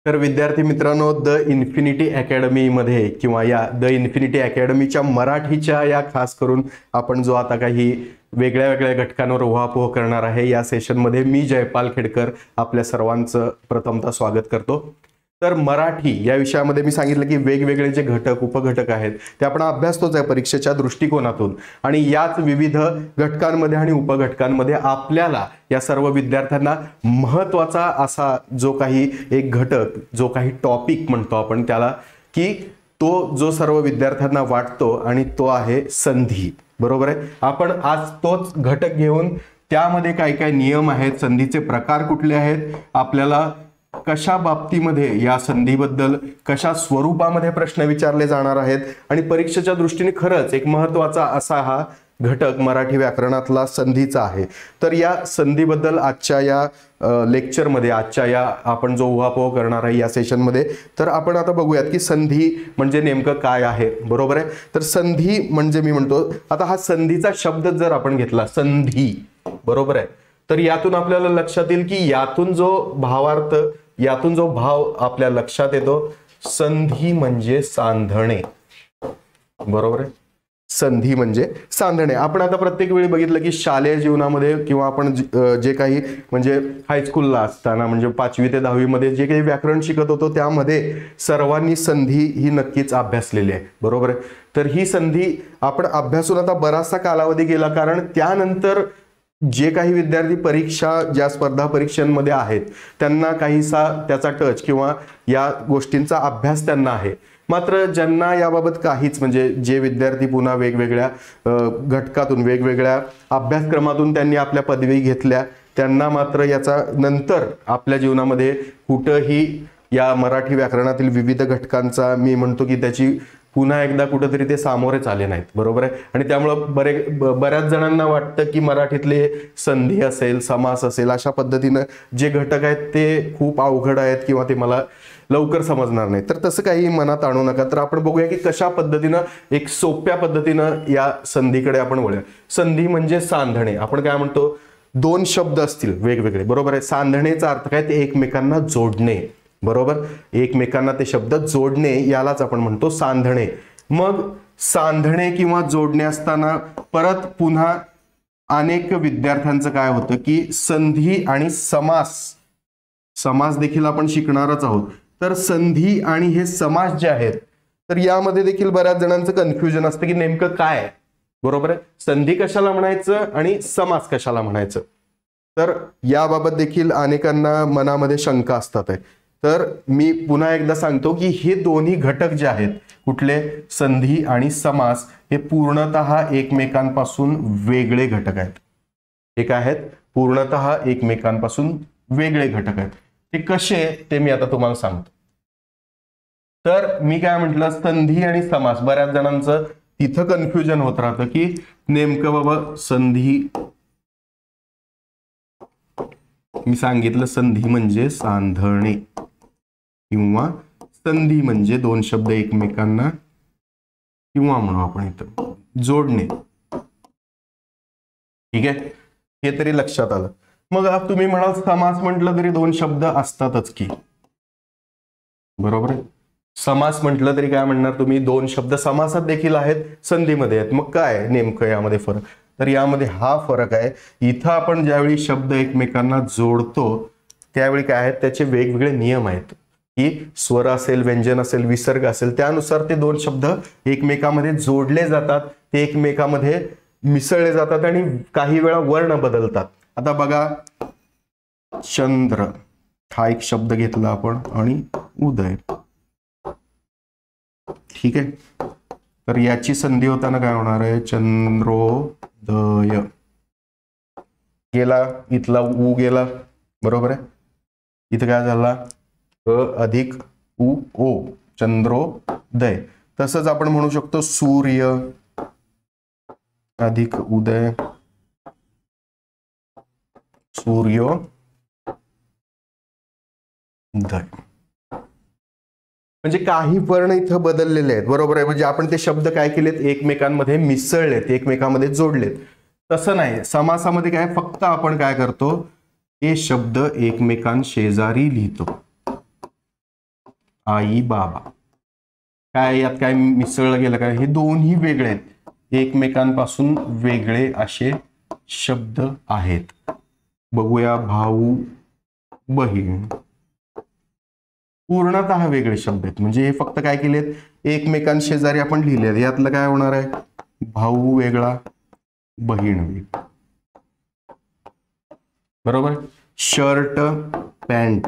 तर विद्यार्थी मित्रांनो, द इन्फिनिटी अकॅडमीमध्ये किंवा या द इन्फिनिटी अकॅडमीच्या मराठीच्या या खास करून आपण जो आता काही वेगळ्या वेगळ्या घटकांवर उहापोह करणार आहे या सेशनमध्ये मी जयपाल खेडकर आपल्या सर्वांचं प्रथमतः स्वागत करतो। तर मराठी या विषयामध्ये मी सांगितलं की वेगवेगळे जे घटक उपघटक आहेत ते आपण अभ्यासतोच आहे परीक्षेच्या दृष्टिकोनातून, आणि याच विविध घटकांमध्ये आणि उपघटकांमध्ये आपल्याला या सर्व विद्यार्थ्यांना महत्त्वाचा असा जो काही एक घटक, जो काही टॉपिक म्हणतो आपण त्याला, की तो जो सर्व विद्यार्थ्यांना वाटतो आणि तो आहे संधी। बरोबर आहे, आपण आज तोच घटक घेऊन त्यामध्ये काय काय नियम आहेत, संधीचे प्रकार कुठले आहेत, आपल्याला कशा बाबतीमध्ये या संधीबद्दल कशा स्वरूपामध्ये प्रश्न विचारले जाणार आहेत, आणि परीक्षेच्या दृष्टीने खरंच एक महत्त्वाचा असा हा घटक मराठी व्याकरणातला संधीचा आहे। तर या संधीबद्दल आजच्या या लेक्चरमध्ये, आजच्या या आपण जो उहापोह करणार आहे या सेशनमध्ये, तर आपण आता बघूयात की संधी म्हणजे नेमकं काय आहे। बरोबर आहे, तर संधी म्हणजे मी म्हणतो आता हा संधीचा शब्द जर आपण घेतला संधी, बरोबर आहे, तर यातून आपल्याला लक्षात येईल की यातून जो भावार्थ, यातून जो भाव आपल्या लक्षात येतो, संधी म्हणजे सांधणे। बरोबर आहे, संधी म्हणजे सांधणे। आपण आता प्रत्येक वेळी बघितलं की शालेय जीवनामध्ये किंवा आपण जे काही म्हणजे हायस्कूलला असताना म्हणजे 5वी ते 10वी मध्ये जे काही व्याकरण शिकत होतो त्यामध्ये सर्वांनी संधी ही नक्कीच अभ्यासलेली आहे। बरोबर आहे, तर ही संधी आपण अभ्यासून आता बराचसा कालावधी गेला, कारण त्यानंतर जे काही विद्यार्थी परीक्षा, ज्या स्पर्धा परीक्षांमध्ये आहेत त्यांना काहीसा त्याचा टच किंवा या गोष्टींचा अभ्यास त्यांना आहे, मात्र ज्यांना याबाबत काहीच म्हणजे जे विद्यार्थी पुन्हा वेगवेगळ्या घटकातून वेगवेगळ्या अभ्यासक्रमातून त्यांनी आपल्या पदवी घेतल्या त्यांना मात्र याचा नंतर आपल्या जीवनामध्ये कुठंही या मराठी व्याकरणातील विविध घटकांचा मी म्हणतो की त्याची पुन्हा एकदा कुठेतरी ते सामोरेच आले नाहीत। बरोबर आहे, आणि त्यामुळे बऱ्याच जणांना वाटतं की मराठीतले संधी असेल, समास असेल, अशा पद्धतीनं जे घटक आहेत ते खूप अवघड आहेत किंवा ते मला लवकर समजणार नाही। तर तसं काही मनात आणू नका। तर आपण बघूया की कशा पद्धतीनं एक सोप्या पद्धतीनं या संधीकडे आपण वळूया। संधी म्हणजे सांधणे। आपण काय म्हणतो, दोन शब्द असतील वेगवेगळे, बरोबर आहे, सांधणेचा अर्थ काय, ते एकमेकांना जोडणे। बरोबर, एकमेकांना ते शब्द जोडणे यालाच आपण म्हणतो सांधणे। मग सांधणे किंवा जोडणे असताना परत पुन्हा अनेक विद्यार्थ्यांचं काय होतं की संधी आणि समास, समास देखील आपण शिकणारच आहोत। तर संधी आणि हे समास जे आहेत तर यामध्ये देखील बऱ्याच जणांचं कन्फ्युजन असतं की नेमकं काय आहे। बरोबर आहे, संधी कशाला म्हणायचं आणि समास कशाला म्हणायचं, तर याबाबत देखील अनेकांना मनामध्ये शंका असतात आहे। तर मी पुन्हा एकदा सांगतो की हे दोन्ही घटक जे आहेत, कुठले, संधी आणि समास, हे पूर्णतः एकमेकांपासून वेगळे घटक आहेत। हे काय आहेत, पूर्णतः एकमेकांपासून वेगळे घटक आहेत। ते कसे ते मी आता तुम्हाला सांगतो। तर मी काय म्हटलं, संधी आणि समास, बऱ्याच जणांचं इथं कन्फ्युजन होत राहतं की नेमकं बाबा संधी, मी सांगितलं संधी म्हणजे सांधणे किंवा संधी म्हणजे दोन शब्द एकमेकांना किंवा म्हणू आपण इथं जोडणे। ठीक आहे, हे तरी लक्षात आलं। मग तुम्ही म्हणाल समास म्हटलं तरी दोन शब्द असतातच की, बरोबर आहे, समास म्हटलं तरी काय म्हणणार तुम्ही, दोन शब्द समासात देखील आहेत, संधीमध्ये आहेत। मग काय नेमकं यामध्ये फरक, तर यामध्ये हा फरक आहे, इथं आपण ज्यावेळी शब्द एकमेकांना जोडतो त्यावेळी काय आहेत, त्याचे वेगवेगळे नियम आहेत की स्वर असेल, व्यंजन असेल, विसर्ग असेल, त्यानुसार ते दोन शब्द एकमेकांमध्ये जोडले जातात, ते एकमेकांमध्ये मिसळले जातात आणि काही वेळा वर्ण बदलतात। आता बघा, चंद्र हा एक शब्द घेतला आपण आणि उदय, ठीक आहे, तर याची संधी होताना काय होणार आहे, चंद्रोदय गेला, इथला उ गेला, बरोबर आहे, इथं काय झाला, अ अधिक उ ओ, चंद्रोदय। तसंच आपण म्हणू शकतो सूर्य अधिक उदय, सूर्योदय। म्हणजे काही वर्ण इथं बदललेले आहेत, बरोबर आहे, म्हणजे आपण ते शब्द काय केलेत, एकमेकांमध्ये मिसळलेत, एकमेकांमध्ये जोडलेत। तसं नाही, समासामध्ये काय, फक्त आपण काय करतो, हे शब्द एकमेकांशेजारी लिहितो। आई बाबा, काय यात काय मिसळलं गेलं काय, हे दोन्ही वेगळे आहेत, एकमेकांपासून वेगळे असे शब्द आहेत. बघूया भाऊ बहीण, पूर्णतः वेगळे शब्द आहेत. म्हणजे हे फक्त काय केलेत, एकमेकांशेजारी आपण लिहिले. यातलं काय होणार आहे, भाऊ वेगळा बहीण वेगळी. बरोबर. शर्ट पॅन्ट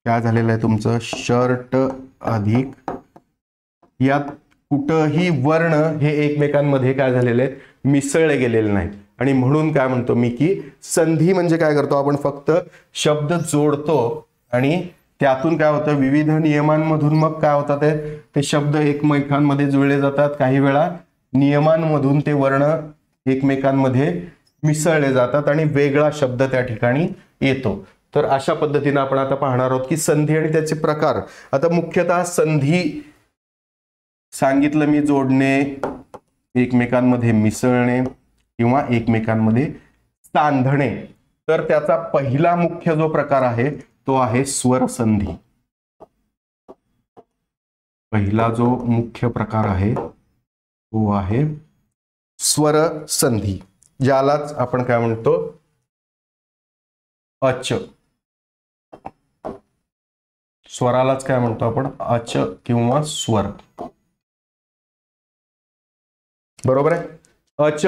काय झालेलं आहे तुमचं, शर्ट अधिक, यात कुठंही वर्ण हे एकमेकांमध्ये काय झालेले आहेत, मिसळले गेलेले नाहीत. आणि म्हणून काय म्हणतो मी की संधी म्हणजे काय करतो आपण, फक्त शब्द जोडतो आणि त्यातून काय होतं, विविध नियमांमधून मग काय होतात ते शब्द एकमेकांमध्ये जुळले जातात. काही वेळा नियमांमधून ते वर्ण एकमेकांमध्ये मिसळले जातात आणि वेगळा शब्द त्या ठिकाणी येतो. तर अशा पद्धतीने आपण आता पाहणार आहोत की संधी आणि त्याचे प्रकार. आता मुख्यतः संधी सांगितलं मी, जोडणे, एकमेकांमध्ये मिसळणे किंवा एकमेकांमध्ये सांधणे. तर त्याचा पहिला मुख्य जो प्रकार आहे तो आहे स्वरसंधी. पहिला जो मुख्य प्रकार आहे तो आहे स्वरसंधी, ज्यालाच आपण काय म्हणतो, अच. स्वरालाच काय म्हणतो आपण, अच किंवा स्वर. बरोबर आहे. अच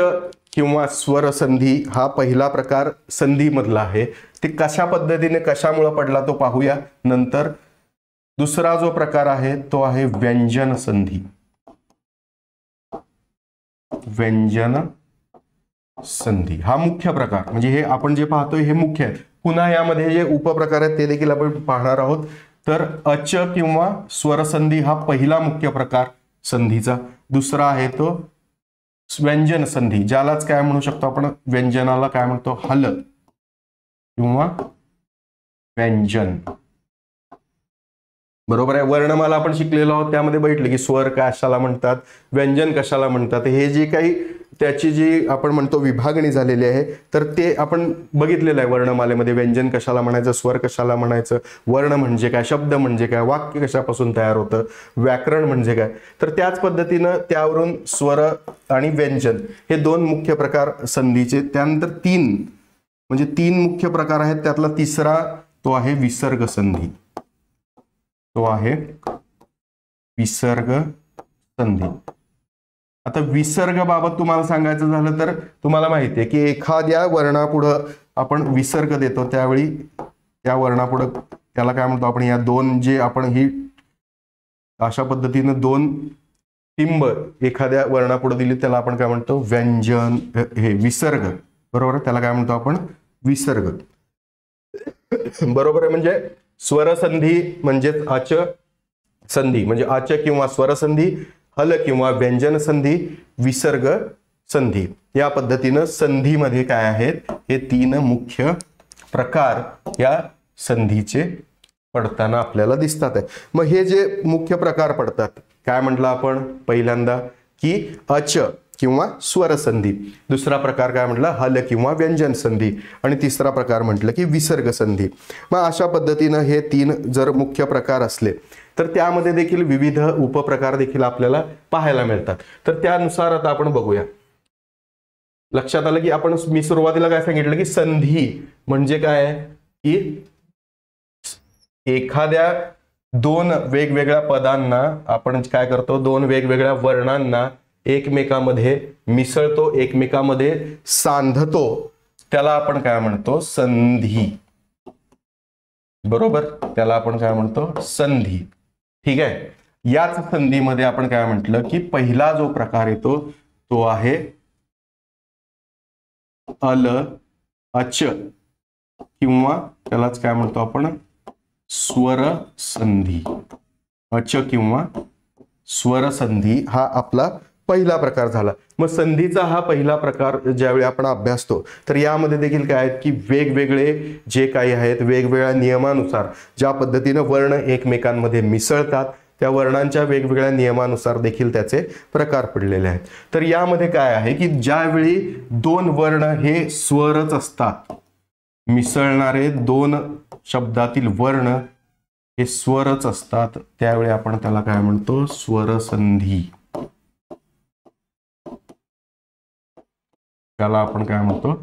किंवा स्वर संधी हा पहिला प्रकार संधी मधला आहे. ते कशा पद्धतीने कशामुळे पडला तो पाहूया नंतर. दुसरा जो प्रकार आहे तो आहे व्यंजन संधी. व्यंजन संधी हा मुख्य प्रकार, म्हणजे हे आपण जे पाहतोय हे मुख्य आहे. पुन्हा यामध्ये जे उपप्रकार आहेत ते देखील आपण पाहणार आहोत. तर अच किंवा स्वरसंधी हा पहिला मुख्य प्रकार संधीचा. दुसरा आहे तो व्यंजन संधी, ज्यालाच काय म्हणू शकतो आपण, व्यंजनाला काय म्हणतो, हल किंवा व्यंजन. बरोबर आहे. वर्णमाला आपण शिकलेलो आहोत, त्यामध्ये बैठले की स्वर कशाला म्हणतात, व्यंजन कशाला म्हणतात, हे जे काही त्याची जी आपण म्हणतो विभागणी झालेली आहे तर ते आपण बघितलेलं आहे वर्णमालेमध्ये. व्यंजन कशाला म्हणायचं, स्वर कशाला म्हणायचं, वर्ण म्हणजे काय, शब्द म्हणजे काय, वाक्य कशापासून तयार होतं, व्याकरण म्हणजे काय. तर त्याच पद्धतीनं त्यावरून स्वर आणि व्यंजन हे दोन मुख्य प्रकार संधीचे. त्यानंतर तीन मुख्य प्रकार आहेत. त्यातला तिसरा तो आहे विसर्ग संधी. तो आहे विसर्ग संधी. आता विसर्ग बाबत तुम्हाला सांगायचं झालं तर तुम्हाला माहिती आहे की एखाद्या वर्णापुढं आपण विसर्ग देतो त्यावेळी त्या वर्णापुढं त्याला काय म्हणतो आपण, या दोन जे आपण ही अशा पद्धतीनं दोन टिंब एखाद्या वर्णापुढे दिली त्याला आपण काय म्हणतो, व्यंजन, हे विसर्ग. बरोबर, त्याला काय म्हणतो आपण, विसर्ग. बरोबर आहे. म्हणजे स्वरसंधी म्हणजे अच संधी, म्हणजे अच किंवा स्वरसंधी, हल किंवा व्यंजन संधी, विसर्ग संधी. या पद्धतीनं संधीमध्ये काय आहेत, हे तीन मुख्य प्रकार या संधीचे पडताना आपल्याला दिसतात आहे. मग हे जे मुख्य प्रकार पडतात, काय म्हटलं आपण पहिल्यांदा की अच किंवा स्वरसंधी, दुसरा प्रकार काय म्हटलं, हल किंवा व्यंजन संधी, आणि तिसरा प्रकार म्हटलं की विसर्ग संधी. मग अशा पद्धतीनं हे तीन जर मुख्य प्रकार असले तर त्यामध्ये देखील विविध उपप्रकार देखील आपल्याला पाहायला मिळतात. तर त्यानुसार आता आपण बघूया. लक्षात आलं की मी सुरुवातीला काय सांगितलं की संधी म्हणजे काय, की एखाद्या दोन वेगवेगळ्या पदांना आपण काय करतो, दोन वेगवेगळ्या वर्णांना एकमेकांमध्ये मिसळतो, एकमेकांमध्ये सांधतो, त्याला आपण काय म्हणतो, संधी. बरोबर, त्याला आपण काय म्हणतो, संधी. ठीक आहे. याच संधीमध्ये आपण काय म्हटलं की पहिला जो प्रकार येतो तो आहे अल, अच किंवा त्यालाच काय म्हणतो आपण, स्वर संधी. अच किंवा स्वर संधी हा आपला पहिला प्रकार झाला. मग संधीचा हा पहिला प्रकार ज्यावेळी आपण अभ्यासतो तर यामध्ये देखील काय आहेत की वेगवेगळे जे काही आहेत वेगवेगळ्या नियमानुसार ज्या पद्धतीने वर्ण एकमेकांमध्ये मिसळतात त्या वर्णांच्या वेगवेगळ्या नियमानुसार देखील त्याचे प्रकार पडलेले आहेत. तर यामध्ये काय आहे की ज्यावेळी दोन वर्ण हे स्वरच असतात, मिसळणारे दोन शब्दातील वर्ण हे स्वरच असतात त्यावेळी आपण त्याला काय म्हणतो, स्वरसंधी. त्याला आपण काय म्हणतो,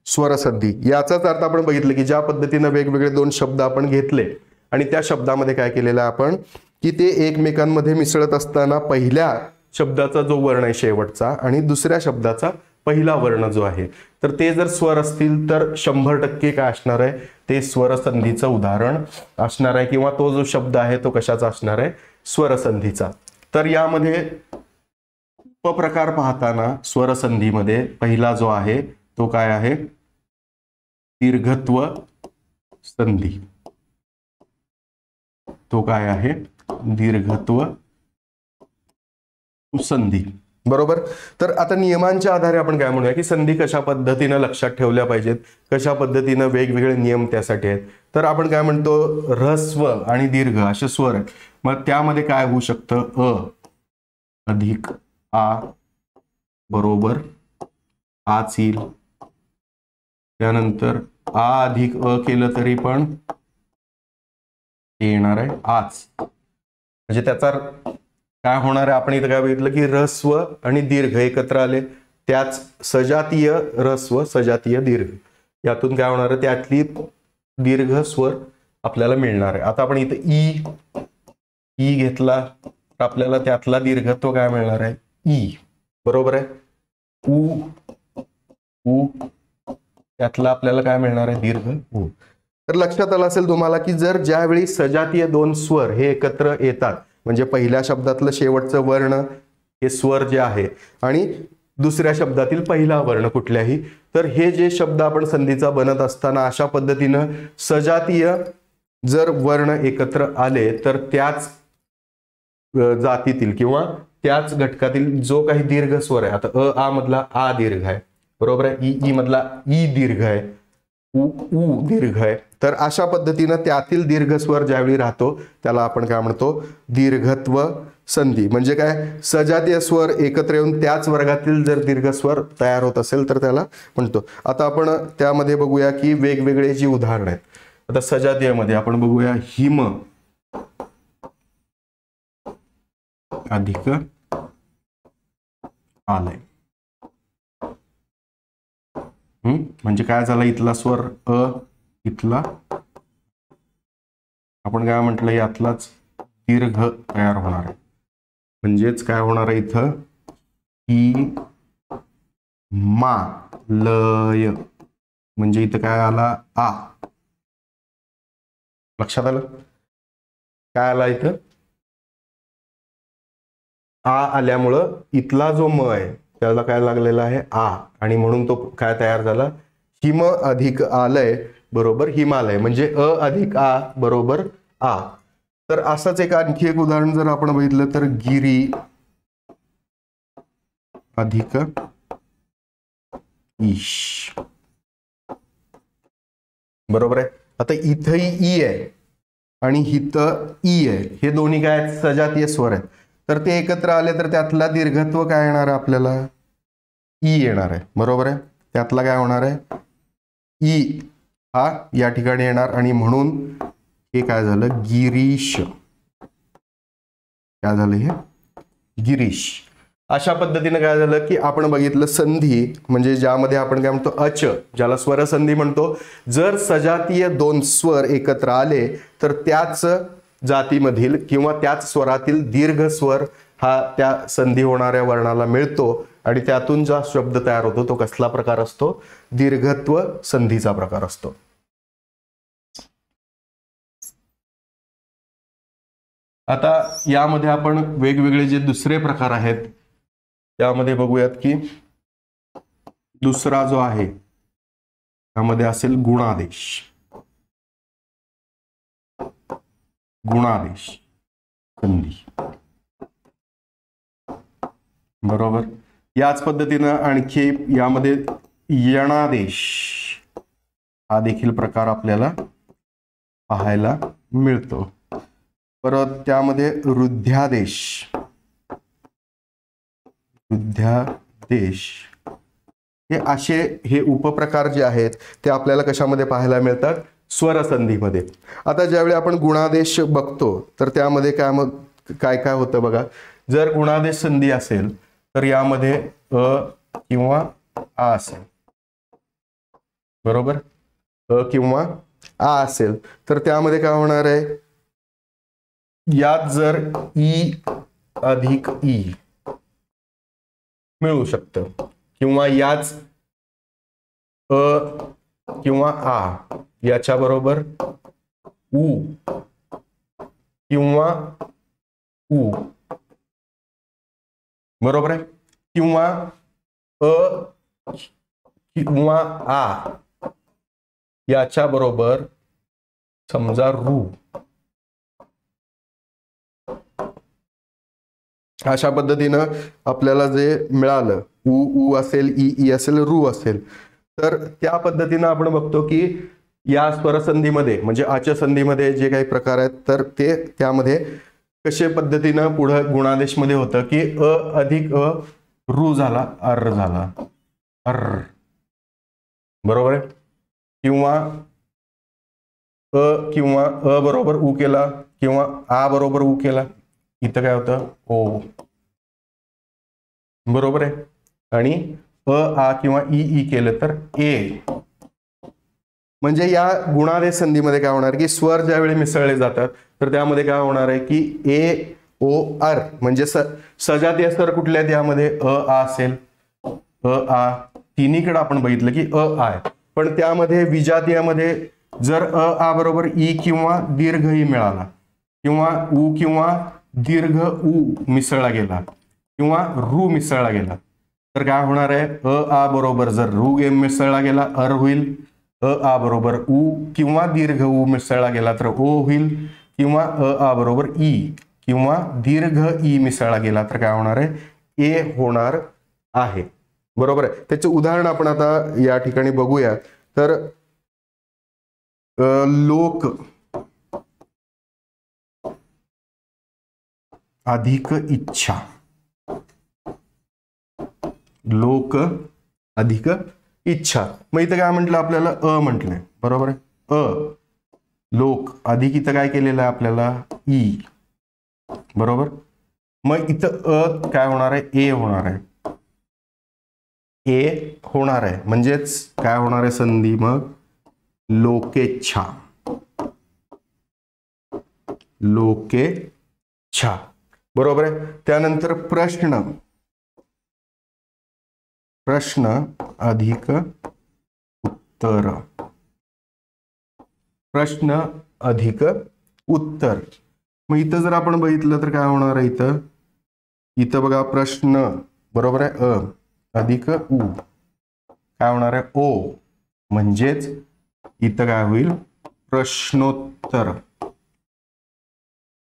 स्वरसंधी. याचाच अर्थ आपण बघितलं की ज्या पद्धतीने वेगवेगळे दोन शब्द आपण घेतले आणि त्या शब्दामध्ये काय केलेलं आहे आपण की ते एकमेकांमध्ये मिसळत असताना पहिल्या शब्दाचा जो वर्ण आहे शेवटचा आणि दुसऱ्या शब्दाचा पहिला वर्ण जो आहे तर ते जर स्वर असतील तर 100% काय असणार आहे, ते स्वरसंधीचं उदाहरण असणार आहे किंवा तो जो शब्द आहे तो कशाचा असणार आहे, स्वरसंधीचा. तर यामध्ये उपप्रकार पाहताना स्वरसंधीमध्ये पहिला जो आहे तो काय आहे, दीर्घत्व संधी. तो काय आहे, दीर्घत्व संधी. बरोबर. तर आता नियमांच्या आधारे आपण काय म्हणूया की संधी कशा पद्धतीने लक्षात ठेवल्या पाहिजेत, कशा पद्धतीने वेगवेगळे नियम त्यासाठी आहेत. तर आपण काय म्हणतो, ऱ्हस्व आणि दीर्घ असे स्वर आहेत. मग त्यामध्ये काय होऊ शकतं, अ अधिक आ बरोबर आच येईल. त्यानंतर आ अधिक अ केलं तरी पण येणार आहे आच. म्हणजे त्याचा काय होणार आहे, आपण इथं काय बघितलं की ऱ्हस्व आणि दीर्घ एकत्र आले, त्याच सजातीय ऱ्हस्व सजातीय दीर्घ, यातून काय होणार आहे, त्यातली दीर्घ स्वर आपल्याला मिळणार आहे. आता आपण इथं ई घेतला तर आपल्याला त्यातला दीर्घत्व काय मिळणार आहे, ई. बरोबर आहे. उ त्यातला आपल्याला काय मिळणार आहे, दीर्घ उ. तर लक्षात आलं असेल तुम्हाला की जर ज्यावेळी सजातीय दोन स्वर हे एकत्र येतात म्हणजे पहिल्या शब्दातलं शेवटचं वर्ण हे स्वर जे आहे आणि दुसऱ्या शब्दातील पहिला वर्ण कुठल्याही, तर हे जे शब्द आपण संधीचा बनत असताना अशा पद्धतीनं सजातीय जर वर्ण एकत्र आले तर त्याच जातीतील किंवा त्याच घटकातील जो काही दीर्घ स्वर आहे, आता अ आ मधला आ दीर्घ आहे, बरोबर आहे, ई मधला ई दीर्घ आहे, उ दीर्घ आहे. तर अशा पद्धतीनं त्यातील दीर्घ स्वर ज्यावेळी राहतो त्याला आपण काय म्हणतो, दीर्घत्व संधी. म्हणजे काय, सजातीय स्वर एकत्र येऊन त्याच वर्गातील जर दीर्घ स्वर तयार होत असेल तर त्याला म्हणतो. आता आपण त्यामध्ये बघूया की वेगवेगळे जी उदाहरण आहेत. आता सजातीयमध्ये आपण बघूया हिम अधिक आलय. म्हणजे काय झालं, इथला स्वर अ, इथला आपण काय म्हटलं यातलाच दीर्घ तयार होणार आहे. म्हणजेच काय होणार आहे इथं, ही मा लय. म्हणजे इथं काय आला, आ. लक्षात आलं काय आला, इथं आ आल्यामुळं इथला जो म आहे त्याला काय लागलेला आहे, आ, आणि म्हणून तो काय तयार झाला, हिम अधिक आलय बरोबर हिमालय. म्हणजे अ अधिक आ बरोबर आ. तर असंच एक आणखी एक उदाहरण जर आपण बघितलं तर गिरी अधिक ईश. बरोबर आहे. आता इथंही ई आहे आणि इथं ई आहे, हे दोन्ही काय आहेत, सजातीय स्वर आहेत. तर ते एकत्र आले तर त्यातला दीर्घत्व काय येणार आहे, आपल्याला ई येणार आहे. बरोबर आहे. त्यातला काय होणार आहे, ई हा या ठिकाणी येणार आणि म्हणून हे काय झालं, गिरीश. काय झालं, हे गिरीश. अशा पद्धतीने काय झालं की आपण बघितलं संधी म्हणजे ज्यामध्ये आपण काय म्हणतो, अच, ज्याला स्वरसंधी म्हणतो. जर सजातीय दोन स्वर एकत्र आले तर त्याच जातीमधील किंवा त्याच स्वरातील दीर्घ स्वर हा त्या संधी होणाऱ्या वर्णाला मिळतो आणि त्यातून जो शब्द तयार होतो तो कसला प्रकार असतो, दीर्घत्व संधीचा प्रकार असतो. आता यामध्ये आपण वेगवेगळे जे दुसरे प्रकार आहेत त्यामध्ये बघूयात की दुसरा जो आहे त्यामध्ये असेल गुणादेश. गुणादेश संधी. बरोबर. याच पद्धतीनं आणखी यामध्ये यणादेश हा देखील प्रकार आपल्याला पाहायला मिळतो. परत त्यामध्ये रुद्ध्यादेश. रुद्ध्यादेश हे असे हे उपप्रकार जे आहेत ते आपल्याला कशामध्ये पाहायला मिळतात, स्वरसंधीमध्ये. आता ज्यावेळी आपण गुणादेश बघतो तर त्यामध्ये काय काय होतं बघा. जर गुणादेश संधी असेल तर यामध्ये अ किंवा आ असेल, बरोबर. अ किंवा आ असेल तर त्यामध्ये काय होणार आहे, यात जर ई अधिक ई मिळू शकतं, किंवा याच अ किंवा आ याच्या बरोबर उ किंवा उ, बरोबर आहे. किंवा अ किंवा आ याच्या बरोबर समजा रू, अशा पद्धतीनं आपल्याला जे मिळालं, उ उ असेल, ई ई असेल, रू असेल, तर त्या पद्धतीनं आपण बघतो की या स्वरसंधीमध्ये म्हणजे आच्या संधीमध्ये जे काही प्रकार आहेत तर ते त्यामध्ये कशा पद्धतीनं पुढे गुणादेश मध्ये होतं की अ अधिक अ रू झाला, अर्र झाला, अर्र, बरोबर आहे. किंवा अ किंवा अ बरोबर उ केला किंवा आ बरोबर उ केला, इथं काय होतं ओ, बरोबर आहे. आणि अ आ किंवा ई ई केलं तर ए. म्हणजे या गुणादेश संधीमध्ये काय होणार की स्वर ज्यावेळी मिसळले जातात तर त्यामध्ये काय होणार आहे की ए ओ आर म्हणजे सजातीय स्वर कुठले आहेत यामध्ये अ आ असेल, अ आ तिन्हीकडे आपण बघितलं की अ आय. पण त्यामध्ये विजातीयामध्ये जर अ आ बरोबर ई किंवा दीर्घ ई मिळाला किंवा उ किंवा दीर्घ उ मिसळला गेला किंवा रू मिसळला गेला तर काय होणार आहे, अ आ बरोबर जर रू मिसळला गेला अर होईल, अ आ बरोबर उ किंवा दीर्घ उ मिसळला गेला तर ओ होईल, किंवा अ आ बरोबर ई किंवा दीर्घ ई मिसळला गेला तर काय होणार आहे, ए होणार आहे, बरोबर आहे. त्याचे उदाहरण आपण आता या ठिकाणी बघूया. तर लोक अधिक इच्छा, लोक अधिक इच्छा. मग इथं काय म्हटलं आपल्याला अ म्हटलंय, बरोबर आहे. अ लोक अधिक इथं काय केलेलं आहे आपल्याला ई, बरोबर. मग इथं अ काय होणार आहे, ए होणार आहे, ए होणार आहे. म्हणजेच काय होणार आहे संधी, मग लोकेच्छा, लोकेच्छा, बरोबर आहे. त्यानंतर प्रश्न, प्रश्न अधिक उत्तर, प्रश्न अधिक उत्तर. मग इथं जर आपण बघितलं तर काय होणार आहे, इथं इथं बघा प्रश्न बरोबर आहे अ अधिक उ काय होणार आहे ओ, म्हणजेच इथं काय होईल प्रश्नोत्तर,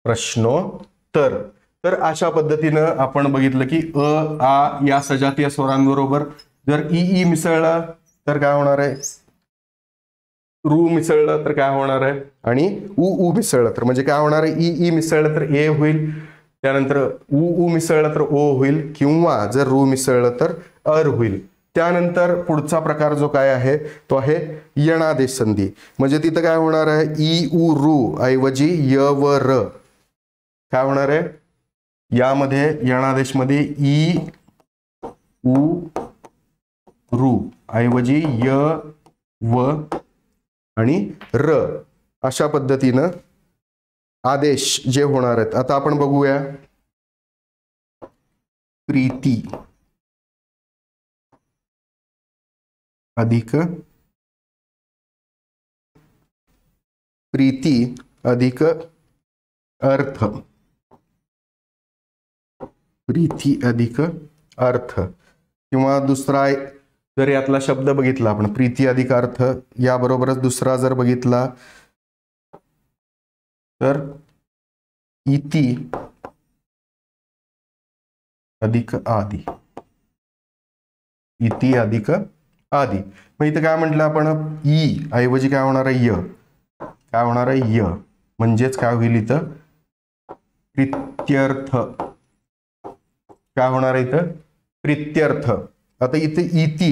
प्रश्नोत्तर. तर अशा पद्धतीनं आपण बघितलं की अ आ या सजातीय स्वरांबरोबर जर ई ई मिसळला तर काय होणार आहे, रू मिसळलं तर काय होणार आहे, आणि उ उ मिसळलं तर म्हणजे काय होणार आहे, ई ई मिसळलं तर ए होईल, त्यानंतर उ उ मिसळलं तर ओ होईल, किंवा जर रू मिसळलं तर अर होईल. त्यानंतर पुढचा प्रकार जो काय आहे तो आहे यणादेश संधी. म्हणजे तिथं काय होणार आहे, ई उ रू ऐवजी य व र काय होणार आहे, यामध्ये यणादेश मध्ये ई उ रू ऐवजी य व आणि र अशा पद्धतीनं आदेश जे होणार आहेत. आता आपण बघूया. प्रीती अधिक प्रीती अधिक अर्थ, प्रीती अधिक अर्थ, किंवा दुसरा जर यातला शब्द बघितला आपण प्रीती अधिक अर्थ याबरोबरच दुसरा जर बघितला तर इति अधिक आदि, इति अधिक आदि. मग इथं काय म्हटलं आपण ई ऐवजी काय होणार आहे य, काय होणार आहे य, म्हणजेच काय होईल इथं प्रीत्यर्थ, काय होणार आहे इथं प्रीत्यर्थ. आता इथे इति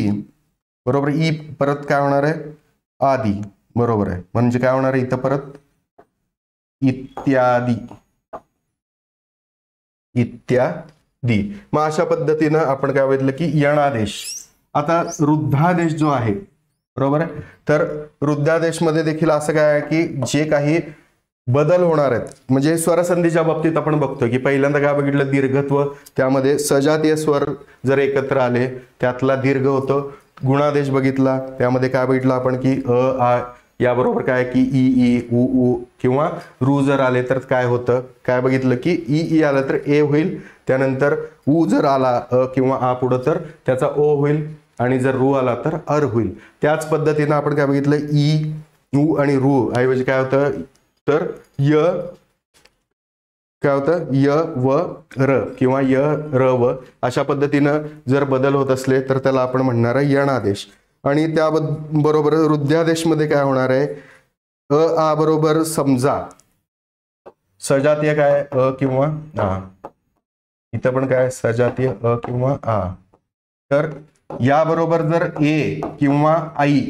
बरोबर ई परत काय होणार आहे आदि, बरोबर आहे. म्हणजे काय होणार आहे इथं परत इत्यादी इत्यादी. मग अशा पद्धतीनं आपण काय बघितलं की यणादेश. आता वृद्धादेश जो आहे बरोबर आहे, तर वृद्धादेश मध्ये देखील असं काय आहे की जे काही बदल होणार आहेत, म्हणजे स्वरसंधीच्या बाबतीत आपण बघतो की पहिल्यांदा काय बघितलं दीर्घत्व, त्यामध्ये सजातीय स्वर जर एकत्र आले त्यातला दीर्घ होतं. गुणादेश बघितला, त्यामध्ये काय बघितलं आपण की अ आ याबरोबर काय की ई ई उ उ किंवा रू जर आले तर काय होतं, काय बघितलं की ई ई आलं तर ए होईल, त्यानंतर उ जर आला अ किंवा आ पुढं तर त्याचा ओ होईल, आणि जर रू आला तर अर होईल. त्याच पद्धतीनं आपण काय बघितलं ई उ आणि रू ऐवजी काय होतं तर य काय होतं य व र किंवा य र व अशा पद्धतीनं जर बदल होत असले तर त्याला आपण म्हणणार आहे यणादेश. आणि त्या बरोबर वृद्धादेश मध्ये काय होणार आहे अ आ बरोबर समजा सजातीय काय अ किंवा आ, इथं पण काय सजातीय अ किंवा आ, तर याबरोबर जर ए किंवा आई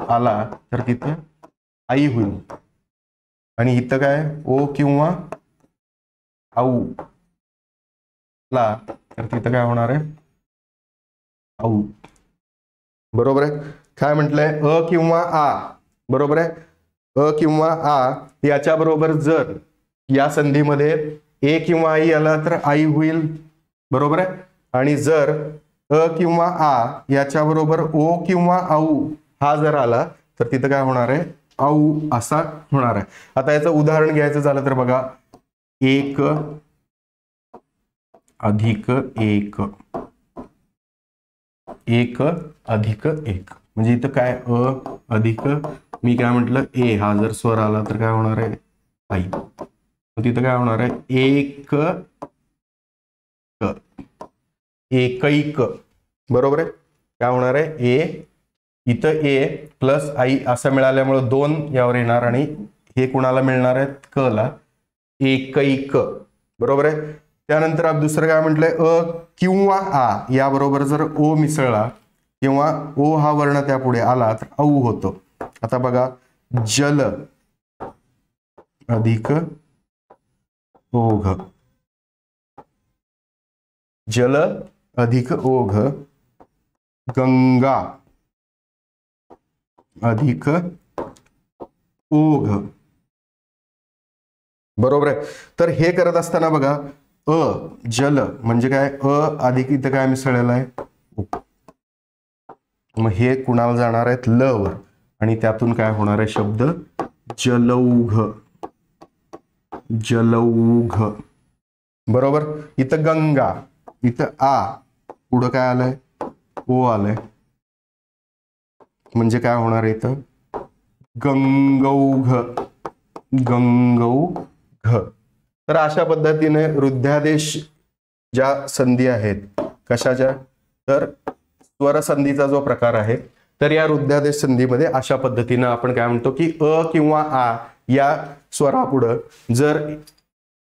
आला तर तिथं आई होईल, आणि इथं काय ओ किंवा आऊ ला तर तिथं काय होणार आहे आऊ. बरोबर आहे. काय म्हटलंय अ किंवा आ, बरोबर आहे. अ किंवा आ याच्या बरोबर जर या संधीमध्ये ए किंवा आई आला तर आई होईल, बरोबर आहे. आणि जर अ किंवा आ याच्या बरोबर ओ किंवा आऊ हा जर आला तर तिथं काय होणार आहे आऊ असा होणार आहे. आता याचं उदाहरण घ्यायचं झालं तर बघा एक अधिक एक, एक अधिक एक, म्हणजे इथं काय अ अधिक मी काय म्हटलं ए हा जर स्वर आला तर काय होणार आहे आई, तिथं काय होणार आहे एक एकैक, बरोबर आहे. काय होणार आहे ए इथं ए प्लस आई असं मिळाल्यामुळे दोन यावर येणार, आणि हे कुणाला मिळणार आहेत क ला एकैक, बरोबर आहे. त्यानंतर दुसरं काय म्हटलंय अ किंवा आ याबरोबर जर ओ मिसळला किंवा ओ हा वर्ण त्यापुढे आला तर औ होतो. आता बघा जल अधिक ओघ, जल अधिक ओघ, गंगा अधिक ओघ, बरोबर आहे. तर हे करत असताना बघा अ जल म्हणजे काय अ अधिक इथं काय मिसळलेलं आहे, मग हे कुणाला जाणार आहेत ल वर, आणि त्यातून काय होणार आहे शब्द जलौघ, जलौघ, बरोबर. इथं गंगा, इथं आ पुढं काय आलंय ओ आलंय, म्हणजे काय होणार आहे इथं गंगौघ, गंगौघ. तर अशा पद्धतीने वृद्धादेश ज्या संधी आहेत कशाच्या तर स्वरसंधीचा जो प्रकार आहे, तर या वृद्धादेश संधीमध्ये अशा पद्धतीनं आपण काय म्हणतो की अ किंवा आ या स्वरापुढं जर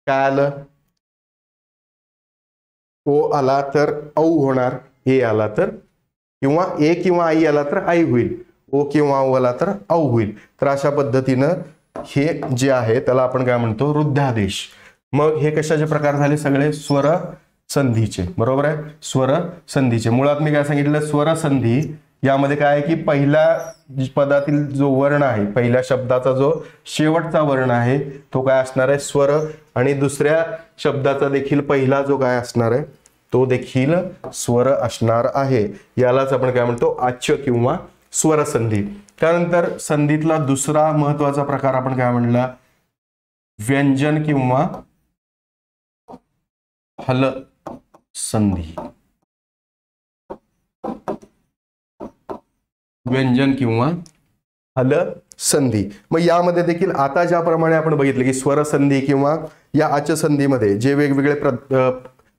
काय आलं ओ आला तर औ होणार, ए आला तर किंवा ए किंवा आई आला तर आई होईल, ओ किंवा औ आला तर औ होईल. तर अशा पद्धतीनं हे जे आहे त्याला आपण काय म्हणतो वृद्धादेश. मग हे कशाचे प्रकार झाले सगळे स्वर संधीचे, बरोबर आहे. स्वर संधीचे मुळात मी काय सांगितलं स्वर संधी यामध्ये काय आहे की पहिल्या पदातील जो वर्ण आहे, पहिल्या शब्दाचा जो शेवटचा वर्ण आहे तो काय असणार आहे स्वर, आणि दुसऱ्या शब्दाचा देखील पहिला जो काय असणार आहे तो देखील स्वर असणार आहे. यालाच आपण काय म्हणतो आच्य किंवा स्वरसंधी. त्यानंतर संधीतला दुसरा महत्वाचा प्रकार आपण काय म्हणला व्यंजन किंवा हल संधी, व्यंजन किंवा हल संधी. मग यामध्ये देखील आता ज्याप्रमाणे आपण बघितलं की स्वरसंधी किंवा या आच्य संधीमध्ये जे वेगवेगळे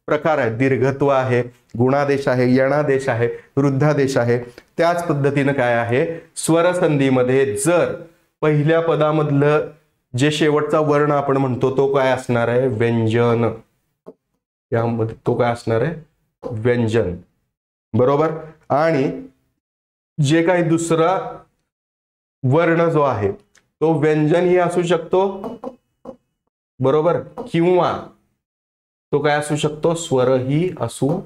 प्रकार आहेत, दीर्घत्व आहे, गुणादेश आहे, यणादेश आहे, वृद्धादेश आहे, त्याच पद्धतीनं काय आहे स्वरसंधीमध्ये जर पहिल्या पदामधलं जे शेवटचा वर्ण आपण म्हणतो तो काय असणार आहे व्यंजन, यामध्ये तो काय असणार आहे व्यंजन, बरोबर. आणि जे काही दुसरा वर्ण जो आहे तो व्यंजनही असू शकतो, बरोबर, किंवा तो काय असू शकतो, स्वरही असू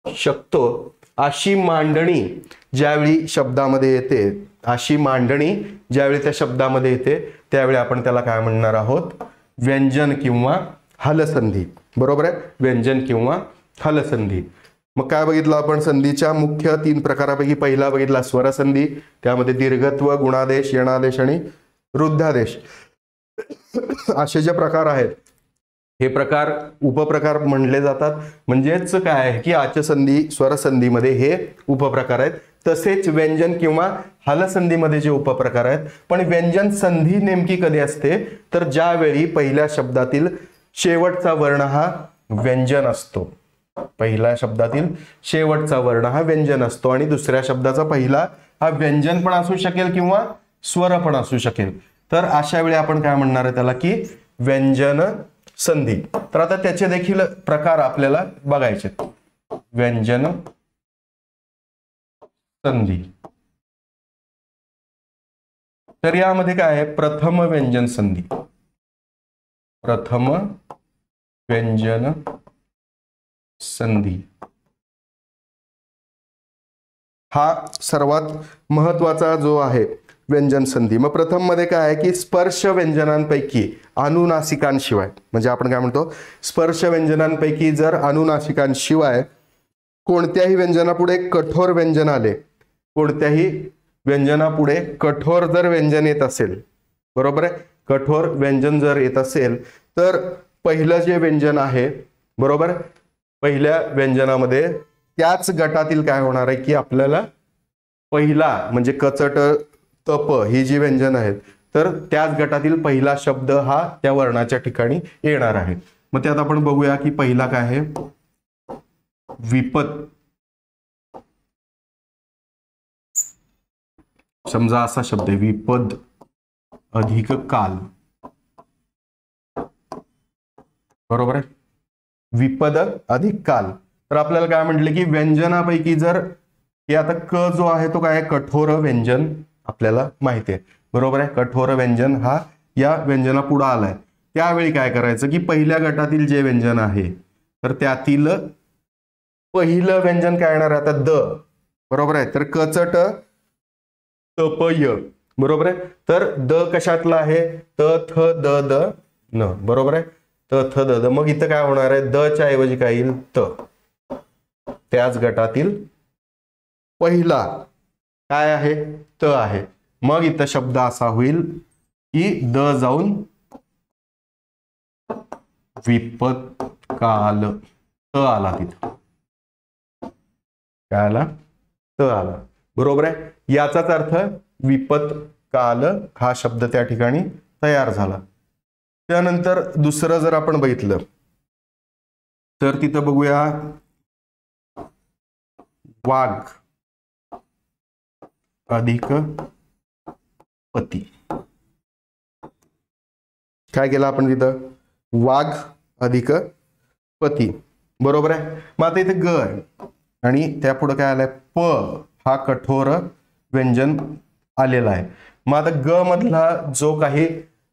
शकतो. अशी मांडणी ज्यावेळी शब्दामध्ये येते, अशी मांडणी ज्यावेळी त्या शब्दामध्ये येते त्यावेळी आपण त्याला काय म्हणणार आहोत, व्यंजन किंवा हलसंधी. बरोबर आहे, व्यंजन किंवा हलसंधी. मग काय बघितलं आपण, संधीच्या मुख्य 3 प्रकारापैकी पहिला बघितला स्वरसंधी, त्यामध्ये दीर्घत्व, गुणादेश, यणादेश आणि रुद्धादेश असे जे प्रकार आहेत हे प्रकार उपप्रकार म्हणले जातात. म्हणजेच काय आहे की आचसंधी स्वरसंधीमध्ये हे उपप्रकार आहेत. तसेच व्यंजन किंवा हलसंधीमध्ये जे उपप्रकार आहेत. पण व्यंजन संधी नेमकी कधी असते, तर ज्यावेळी पहिल्या शब्दातील शेवटचा वर्ण हा व्यंजन असतो, पहिल्या शब्दातील शेवटचा वर्ण हा व्यंजन असतो आणि दुसऱ्या शब्दाचा पहिला हा व्यंजन पण असू शकेल किंवा स्वर पण असू शकेल. तर अशा वेळी आपण काय म्हणणार आहे त्याला की व्यंजन संधी. तर आता त्याचे देखील प्रकार आपल्याला बघायचे. व्यंजन संधी, तर यामध्ये काय आहे, प्रथम व्यंजन संधी, प्रथम व्यंजन संधी हा सर्वात महत्वाचा जो आहे व्यंजन संधी. मग प्रथम मध्ये काय आहे की स्पर्श व्यंजनांपैकी अनुनासिकांशिवाय, म्हणजे आपण काय म्हणतो, स्पर्श व्यंजनांपैकी जर अनुनासिकांशिवाय कोणत्याही व्यंजनापुढे कठोर व्यंजन आले, कोणत्याही व्यंजनापुढे कठोर जर व्यंजन येत असेल, बरोबर आहे, कठोर व्यंजन जर येत असेल तर पहिलं जे व्यंजन आहे, बरोबर, पहिल्या व्यंजनामध्ये त्याच गटातील काय होणार आहे की आपल्याला पहिला म्हणजे कचट, तप ही जी व्यंजन आहेत तर त्याच गटातील पहिला शब्द हा त्या वर्णाच्या ठिकाणी येणार आहे. मग त्यात आपण बघूया की पहिला काय आहे, विपद. समजा असा शब्द आहे विपद अधिक काल, बरोबर आहे, विपद अधिक काल. तर आपल्याला काय म्हटले की व्यंजनापैकी जर हे आता क जो आहे तो काय, कठोर व्यंजन आपल्याला माहिती आहे, बरोबर आहे, कठोर व्यंजन हा या व्यंजना पुढे आलाय. त्यावेळी काय करायचं की पहिल्या गटातील जे व्यंजन आहे तर त्यातील पहिलं व्यंजन काय येणार आहे आता, द, बरोबर आहे. तर कचट तपय, बरोबर आहे. तर द कशातला आहे, त थ द द न, बरोबर आहे, त थ द द. मग इथं काय होणार आहे, द च्या ऐवजी काय येईल, त, त्याच गटातील पहिला काय आहे, त आहे. मग इथं शब्द असा होईल की द जाऊन विपद काल, त आला, तिथं काय आला, त आला, बरोबर आहे. याचाच अर्थ विपद काल हा शब्द त्या ठिकाणी तयार झाला. त्यानंतर दुसरं जर आपण बघितलं तर तिथं बघूया वाघ अधिक पती. काय केलं आपण तिथं, वाघ अधिक पती, बरोबर आहे. मग आता इथे ग आहे आणि त्यापुढे काय आलंय, प हा कठोर व्यंजन आलेला आहे. मग आता ग मधला जो काही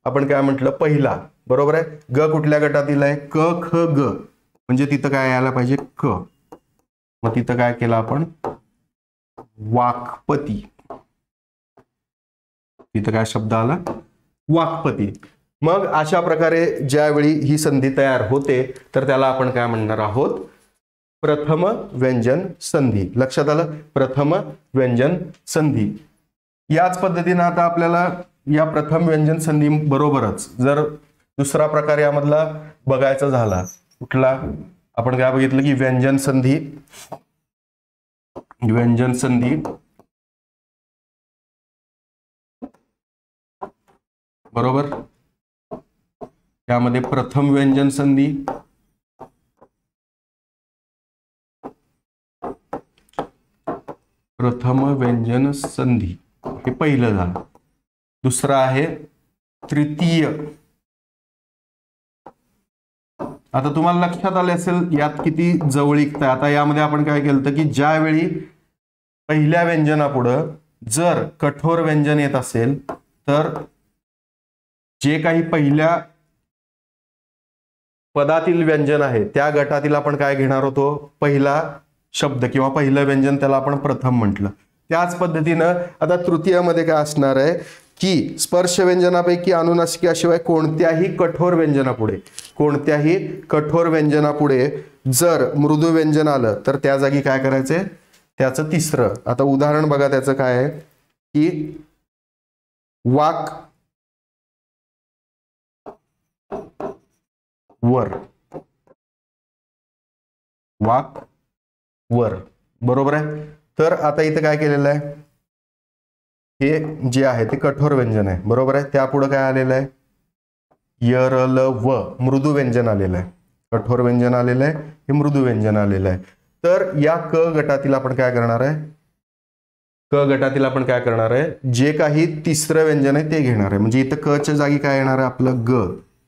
आपण काय म्हटलं पहिला, बरोबर आहे, ग कुठल्या गटातील आहे, क ख ग, म्हणजे तिथं काय यायला पाहिजे, क. मग तिथं काय केलं आपण, वाक्पती, तिथं काय शब्द आला, वाक्पती. मग अशा प्रकारे ज्यावेळी ही संधी तयार होते तर त्याला आपण काय म्हणणार आहोत, प्रथम व्यंजन संधी. लक्षात आलं, प्रथम व्यंजन संधी. याच पद्धतीने आता आपल्याला या प्रथम व्यंजन संधी बरोबरच जर दुसरा प्रकार यामधला बघायचा झाला कुठला, आपण काय बघितलं की व्यंजन संधी, व्यंजन संधी बरोबर, यामध्ये प्रथम व्यंजन संधी, प्रथम व्यंजन संधी हे पहिलं झालं. दुसरं आहे तृतीय. आता तुम्हाला लक्षात आले असेल यात किती जवळीकता. आता यामध्ये आपण काय केलं की ज्यावेळी पहिल्या व्यंजनापुढं जर कठोर व्यंजन येत असेल तर जे काही पहिल्या पदातील व्यंजन आहे त्या गटातील आपण काय घेणार होतो, पहिला शब्द किंवा पहिलं व्यंजन, त्याला आपण प्रथम म्हटलं. त्याच पद्धतीनं आता तृतीयामध्ये काय असणार आहे की स्पर्श व्यंजनापैकी अनुनासिकाशिवाय कोणत्याही कठोर व्यंजनापुढे जर मृदू व्यंजन आलं तर त्या जागी काय करायचंय, त्याचं तिसरं. आता उदाहरण बघा त्याचं काय आहे की वाक वर, वाक वर, बरोबर आहे. तर आता इथं काय केलेलं आहे, हे जे आहे ते कठोर व्यंजन आहे, बरोबर आहे. त्यापुढे काय आलेलं आहे, यरल व, मृदू व्यंजन आलेलं आहे. कठोर व्यंजन आलेलं आहे, हे मृदू व्यंजन आलेलं आहे. तर या क गटातील आपण काय करणार आहे, जे काही तिसरं व्यंजन आहे ते घेणार आहे. म्हणजे इथं क च्या जागी काय येणार आहे, आपलं ग,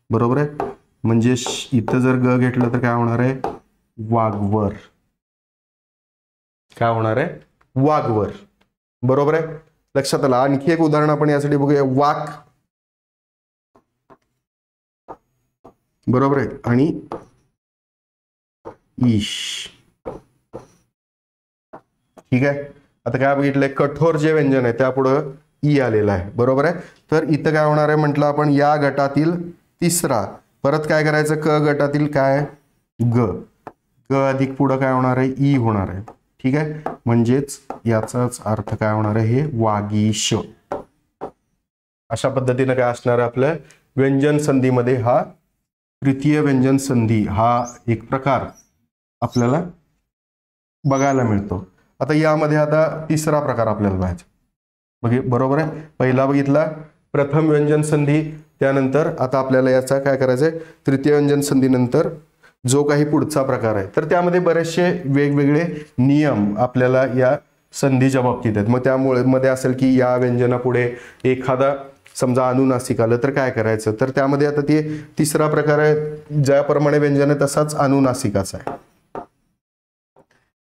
बरोबर आहे. म्हणजे इथं जर ग घेतलं तर काय होणार आहे, वाघवर. काय होणार आहे, वाघवर, बरोबर आहे. लक्षात आलं. आणखी एक उदाहरण आपण यासाठी बघूया, वाक, बरोबर आहे, आणि ईश. ठीक आहे. आता काय बघितलंय, कठोर जे व्यंजन आहे त्यापुढं ई आलेलं आहे, बरोबर आहे. तर इथं काय होणार आहे म्हटलं आपण, या गटातील तिसरा, परत काय करायचं, क गटातील काय, ग, ग अधिक पुढं काय होणार आहे, ई होणार आहे. ठीक आहे. म्हणजेच याचाच अर्थ काय होणार आहे, हे वागीश. अशा पद्धतीने काय असणार आहे आपलं व्यंजन संधीमध्ये, हा तृतीय व्यंजन संधी हा एक प्रकार आपल्याला बघायला मिळतो. आता यामध्ये आता तिसरा प्रकार आपल्याला पाहायचा, बरोबर आहे. पहिला बघितला प्रथम व्यंजन संधी, त्यानंतर आता आपल्याला याचा काय करायचंय, तृतीय व्यंजन संधी नंतर जो काही पुढचा प्रकार आहे. तर त्यामध्ये बरेचसे वेगवेगळे नियम आपल्याला या संधीच्या बाबतीत आहेत. मग त्यामुळे मध्ये असेल की या व्यंजनापुढे एखादा समजा अनुनासिक आलं तर काय करायचं, तर त्यामध्ये आता ते तिसरा प्रकार आहे, ज्याप्रमाणे व्यंजन आहे तसाच अनुनासिकाचा आहे.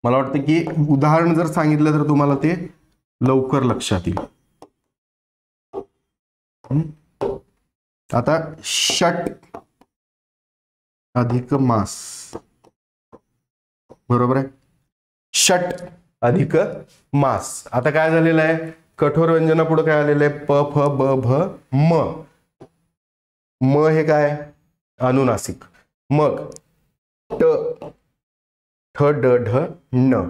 मला वाटतं की उदाहरण जर सांगितलं तर तुम्हाला ते लवकर लक्षात येईल. आता षट अधिक मास, बरोबर आहे, षट अधिक मास. आता काय झालेलं आहे, कठोर व्यंजनापुढे काय आलेलं आहे, प फ ब भ म, म हे काय अनुनासिक. मग ट ठ ड ढ न,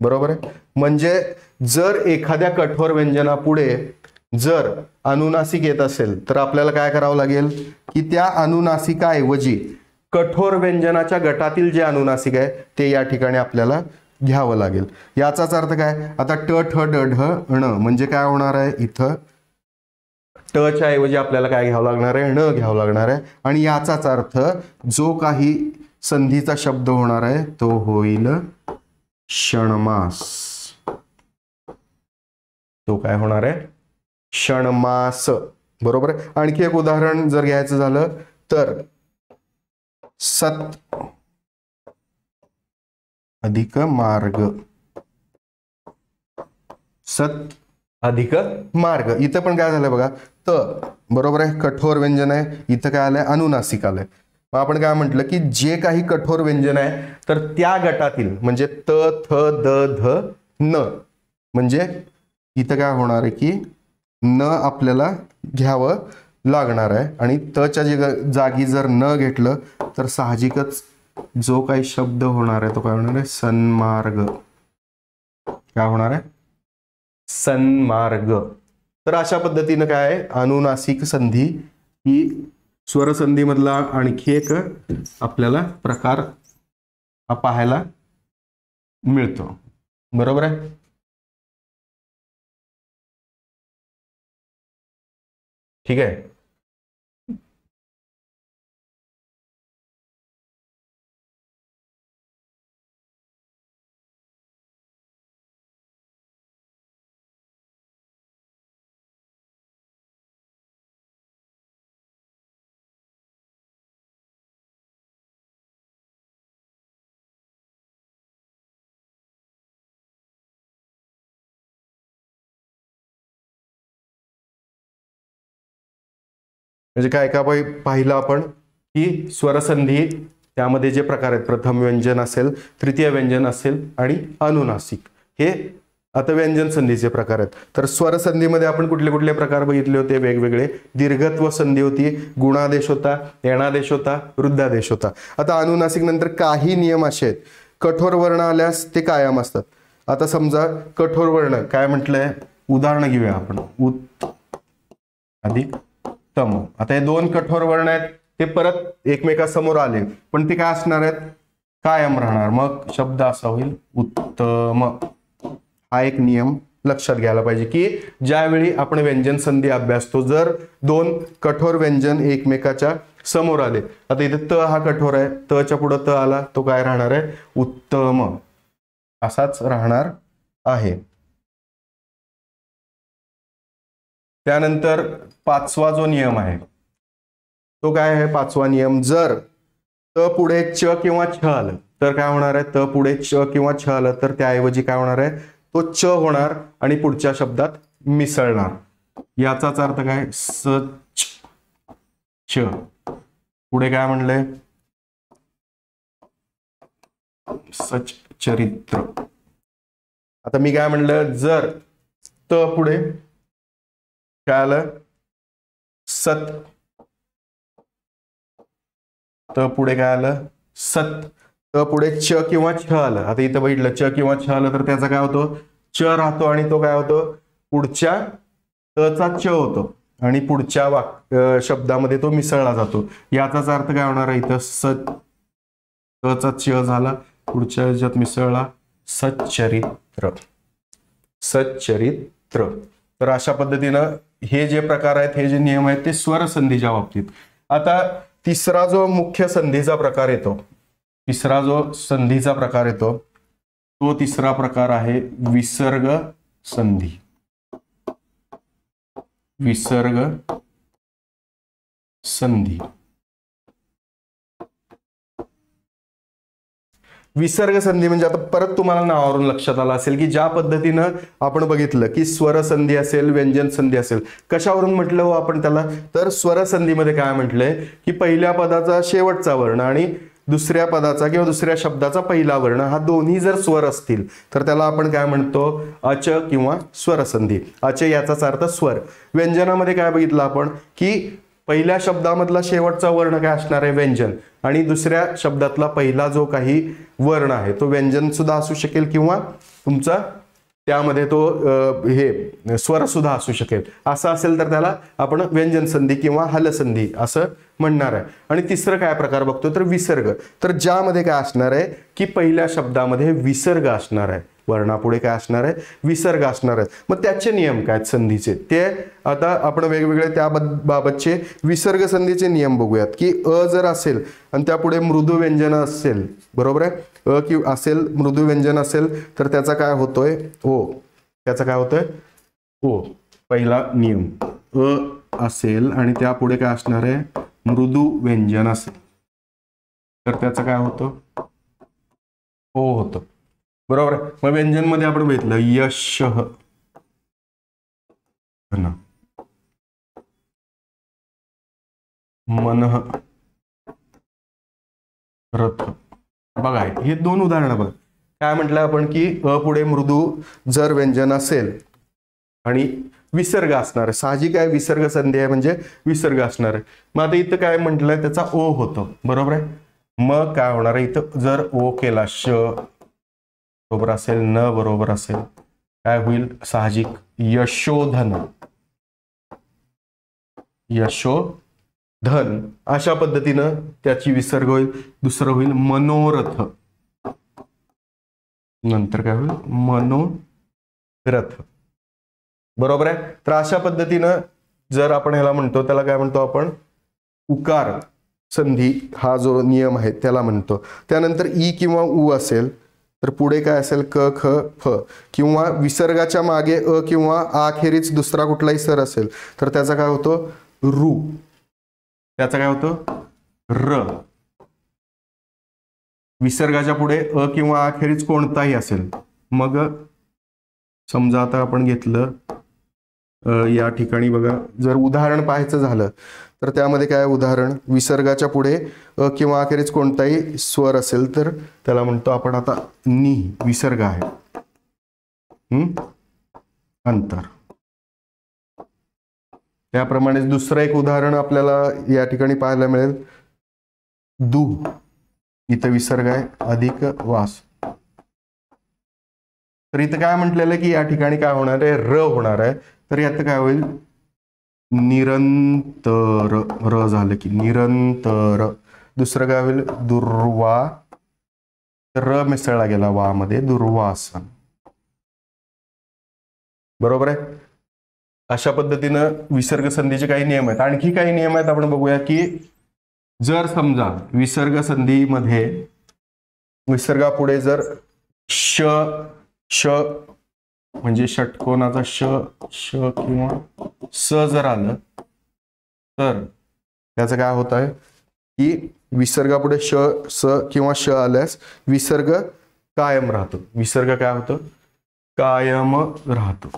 बरोबर आहे. म्हणजे जर एखाद्या कठोर व्यंजनापुढे जर अनुनासिक येत असेल तर आपल्याला काय करावं लागेल की त्या अनुनासिकाऐवजी कठोर व्यंजनाच्या गटातील जे अनुनासिक आहे ते या ठिकाणी आपल्याला घ्यावं लागेल. याचाच अर्थ काय, आता ट ठ ड ढ ण म्हणजे काय होणार आहे, इथं ट च्या ऐवजी आपल्याला काय घ्यावं लागणार आहे, ण घ्यावं लागणार आहे. आणि याचाच अर्थ जो काही संधीचा शब्द होणार आहे तो होईल क्षणमास. तो काय होणार आहे, क्षणमास, बरोबर आहे. आणखी एक उदाहरण जर घ्यायचं झालं तर सत अधिक मार्ग, सत अधिक मार्ग. इथं पण काय झालंय बघा, त, बरोबर आहे, कठोर व्यंजन आहे. इथं काय आलंय, अनुनासिक आलंय. मग आपण काय म्हटलं की जे काही कठोर व्यंजन आहे तर त्या गटातील म्हणजे त थ द ध न, म्हणजे इथं काय होणार आहे की न आपल्याला घ्यावं लागणार आहे. आणि त च्या जागी जर न घेतलं तर साहजिकच जो काही शब्द होणार आहे तो काय होणार आहे, सन्मार्ग. काय होणार आहे, सन्मार्ग. तर अशा पद्धतीनं काय आहे, अनुनासिक संधी ही स्वरसंधी मधला आणखी एक आपल्याला प्रकार हा पाहायला मिळतो, बरोबर आहे. ठीक आहे. म्हणजे काय का पाहिलं आपण की स्वरसंधी त्यामध्ये जे प्रकार आहेत, प्रथम व्यंजन असेल, तृतीय व्यंजन असेल आणि अनुनासिक, हे आता व्यंजन संधीचे प्रकार आहेत. तर स्वरसंधीमध्ये आपण कुठले कुठले प्रकार बघितले होते? वेगवेगळे. दीर्घत्व संधी होती, गुणादेश होता, यणादेश होता, वृद्धादेश होता. आता अनुनासिक नंतर काही नियम असे आहेत, कठोर वर्ण आल्यास ते कायम असतात. आता समजा कठोर वर्ण काय म्हटलंय, उदाहरण घेऊया आपण. उत अधिक तम. आता हे दोन कठोर वर्ण आहेत, ते परत एकमेकासमोर आले, पण ते काय असणार आहेत? कायम राहणार. मग शब्द असा होईल उत्तम. हा एक नियम लक्षात घ्यायला पाहिजे की ज्यावेळी आपण व्यंजन संधी अभ्यासतो, जर दोन कठोर व्यंजन एकमेकाच्या समोर आले, आता इथे त हा कठोर आहे, तच्या पुढे त आला, तो काय राहणार आहे? उत्तम असाच राहणार आहे. त्यानंतर पाचवा जो नियम आहे तो काय आहे? पाचवा नियम, जर त पुढे च किंवा छ आलं तर काय होणार आहे? त पुढे च किंवा छ आलं तर त्याऐवजी काय होणार आहे? तो च होणार आणि पुढच्या शब्दात मिसळणार. याचाच अर्थ काय? सच च. पुढे काय म्हणलंय? सच चरित्र. आता मी काय म्हणलं, जर त पुढे काय आलं? सत. त पुढे काय आलं? सत. त पुढे च किंवा छ आलं, आता इथं बघितलं च किंवा छ आलं तर त्याचा काय होतो? च राहतो आणि तो काय होतो? पुढच्या तचा च होतो आणि पुढच्या शब्दामध्ये तो मिसळला जातो. याचाच अर्थ काय होणार आहे? इथं सत, तचा च झाला, पुढच्या ह्याच्यात मिसळला, सच्चरित्र. सच्चरित्र. तर अशा पद्धतीनं हे जे प्रकार आहेत, हे जे नियम आहेत, ते स्वर संधीच्या बाबतीत. आता तिसरा जो मुख्य संधीचा प्रकार येतो, तिसरा जो संधीचा प्रकार येतो, तो तिसरा प्रकार आहे विसर्ग संधी. विसर्ग संधी. विसर्ग संधी म्हणजे आता परत तुम्हाला नावावरून लक्षात आलं असेल की ज्या पद्धतीनं आपण बघितलं की स्वर संधी असेल, व्यंजन संधी असेल, कशावरून म्हटलं हो आपण त्याला? तर स्वर संधीमध्ये काय म्हटलंय की पहिल्या पदाचा शेवटचा वर्ण आणि दुसऱ्या पदाचा किंवा दुसऱ्या शब्दाचा पहिला वर्ण हा दोन्ही जर स्वर असतील तर त्याला आपण काय म्हणतो? अच किंवा स्वरसंधी. अच याचाच अर्थ स्वर. व्यंजनामध्ये काय बघितलं आपण की पहिल्या शब्दामधला शेवटचा वर्ण काय असणार आहे? व्यंजन. आणि दुसऱ्या शब्दातला पहिला जो काही वर्ण आहे तो व्यंजन सुद्धा असू शकेल किंवा तुमचा त्यामध्ये तो हे स्वर सुद्धा असू शकेल. असं असेल तर त्याला आपण व्यंजन संधी किंवा हलसंधी असं म्हणणार आहे. आणि तिसरं काय प्रकार बघतो तर विसर्ग. तर ज्यामध्ये काय असणार आहे की पहिल्या शब्दामध्ये विसर्ग असणार आहे, वर्णापुढे काय असणार आहे? विसर्ग असणार आहे. मग त्याचे नियम काय संधीचे ते आता आपण वेगवेगळे त्या बाबतचे विसर्ग संधीचे नियम बघूयात. की अ जर असेल आणि त्यापुढे मृदू व्यंजन असेल, बरोबर आहे, अ कि असेल, मृदू व्यंजन असेल तर त्याचा काय होतोय? ओ. त्याचा काय होतोय? ओ. पहिला नियम, अ असेल आणि त्यापुढे काय असणार आहे? मृदू व्यंजन असेल तर त्याचं काय होतं? ओ होतं. बरोबर. मग व्यंजन मध्ये आपण बघितलं यश, मन, रथ. बघा हे दोन उदाहरणं बघा. काय म्हटलं आपण की अ पुढे मृदू जर व्यंजन असेल आणि विसर्ग असणार आहे, साहजिक आहे, विसर्ग संधी आहे म्हणजे विसर्ग असणार आहे. मग आता इथं काय म्हटलंय? त्याचा ओ होतो, बरोबर आहे. मग काय होणार आहे? इथं जर ओ केला, श बरोबर असेल, न बरोबर असेल, काय होईल? साहजिक यशोधन. यशोधन. अशा पद्धतीनं त्याची विसर्ग होईल. दुसरं होईल मनोरथ. नंतर काय होईल? मनोरथ. बरोबर आहे. तर अशा पद्धतीनं जर आपण ह्याला म्हणतो त्याला काय म्हणतो आपण? उकार संधी हा जो नियम आहे त्याला म्हणतो. त्यानंतर ई किंवा उ असेल तर पुढे काय असेल? क, ख, फ. किंवा विसर्गाच्या मागे अ किंवा आ अखेरीच दुसरा कुठलाही स्वर असेल तर त्याचा काय होतो? रू. त्याचा काय होतं? र. विसर्गाच्या पुढे अ किंवा आ अखेरीच कोणताही असेल, मग समजा आता आपण घेतलं या ठिकाणी बघा, जर उदाहरण पाहायचं झालं तर त्यामध्ये काय उदाहरण, विसर्गाच्या पुढे किंवा अखेरीस कोणताही स्वर असेल तर त्याला म्हणतो आपण आता नि, विसर्ग आहे, अंतर. त्याप्रमाणे दुसरं एक उदाहरण आपल्याला या ठिकाणी पाहायला मिळेल, दु, इथं विसर्ग आहे अधिक वास. तर इथं काय म्हटलेलं आहे की या ठिकाणी काय होणार आहे, र होणार आहे. तर यात काय होईल, निरंतर, र झालं की निरंतर. दुसरं काय होईल, दुर्वा, र मिसळला गेला वा मध्ये, दुर्वासन. बरोबर आहे. अशा पद्धतीनं विसर्ग संधीचे काही नियम आहेत. आणखी काही नियम आहेत, आपण बघूया की जर समजा विसर्ग संधीमध्ये विसर्गापुढे जर श श म्हणजे षटकोनाचा श श किंवा स जर आलं तर त्याचं काय होत आहे की विसर्गापुढे श स किंवा श आल्यास विसर्ग कायम राहतो. विसर्ग काय होतं, कायम राहतो.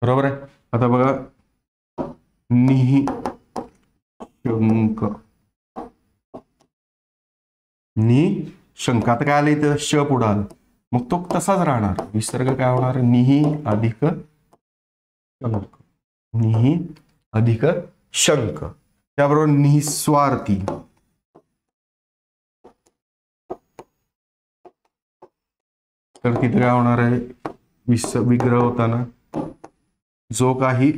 बरोबर आहे. आता बघा, निशंक, निशंक. आता काय आलं इथं, श पुढं आलं, मग तो तसाच राहणार. विसर्ग काय होणार, निही अधिक शंक, निही अधिक शंक. त्याबरोबर निस्वार्थी, तर तिथे काय होणार आहे, विग्रह होताना जो काही